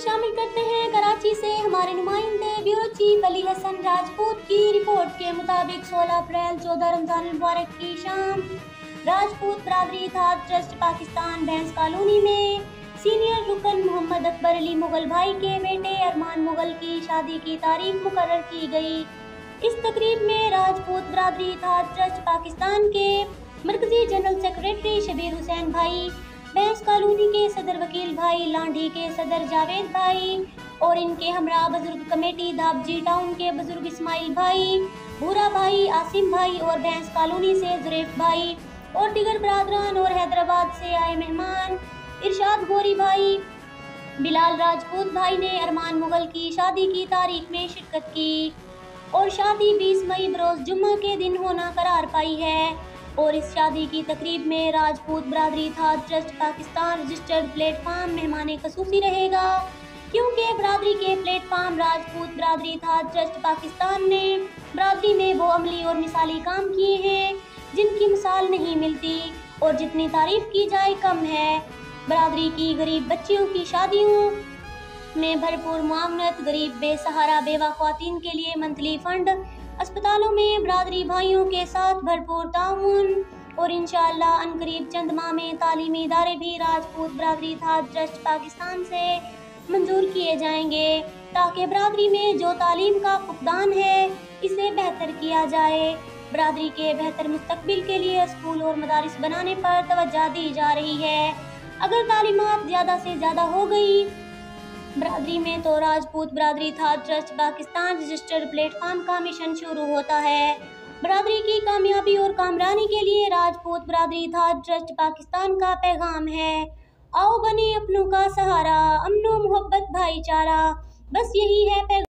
شامل کرتے ہیں کراچی سے ہمارے نمائندے بیورو چیف علی حسن راجپوت کی رپورٹ کے مطابق 16 اپریل 14 رمضان المبارک کی شام راجپوت برادری اتحاد ٹرسٹ پاکستان بھینس کالونی میں سینئر رکن محمد اکبر علی مغل بھائی کے بیٹے ارمان مغل کی شادی کی تاریخ مقرر کی گئی۔ اس تقریب میں راجپوت برادری اتحاد ٹرسٹ پاکستان کے مرکزی جنرل سیکریٹری شبیر حسین بھائی، بھینس کالونی کے صدر وکیل بھائی، لانڈھی کے صدر جاوید بھائی اور ان کے ہمراہ بزرگ کمیٹی دھابجی ٹاؤن کے بزرگ اسماعیل بھائی، بھورا بھائی، عاصم بھائی اور بھینس کالونی سے ظریف بھائی اور دیگر برادران اور حیدرآباد سے آئے مہمان ارشاد گوری بھائی، بلال راجپوت بھائی نے ارمان مغل کی شادی کی تاریخ میں شرکت کی اور شادی 20 مئی بروز جمعہ کے دن ہونا قرار پائی ہے اور اس شادی کی تقریب میں راجپوت برادری اتحاد trust Pakistan registered plate form مہمان خصوصی رہے گا، کیونکہ برادری کے پلیٹ فارم راجپوت برادری اتحاد ٹرسٹ پاکستان نے برادری میں وہ عملی اور مثالی کام کیے ہیں جن کی مثال نہیں ملتی اور جتنی تعریف کی جائے کم ہے۔ برادری کی غریب بچیوں کی شادیوں میں بھرپور معاونت، غریب بے سہارا بیوہ خواتین کے لیے منتھلی فنڈ، اسپتالوں میں برادری بھائیوں کے ساتھ بھرپور تعاون اور انشاءاللہ عنقریب چند ماہ میں تعلیمی ادارے بھی راجپوت برادری اتحاد ٹرسٹ پاکستان سے منظور کیے جائیں گے تاکہ برادری میں جو تعلیم کا فقدان ہے اسے بہتر کیا جائے۔ برادری کے بہتر مستقبل کے لیے اسکول اور مدارس بنانے پر توجہ دی جا رہی ہے۔ اگر تعلیمات زیادہ سے زیادہ ہو گئی برادری میں تو راجپوت برادری اتحاد trust Pakistan registered plate form کا مشن شروع ہوتا ہے۔ برادری کی کامیابی اور کامرانی کے لیے راجپوت برادری اتحاد ٹرسٹ پاکستان کا پیغام ہے: آؤ بنے اپنوں کا سہارا، امن و محبت بھائی چارہ، بس یہی ہے پیغام۔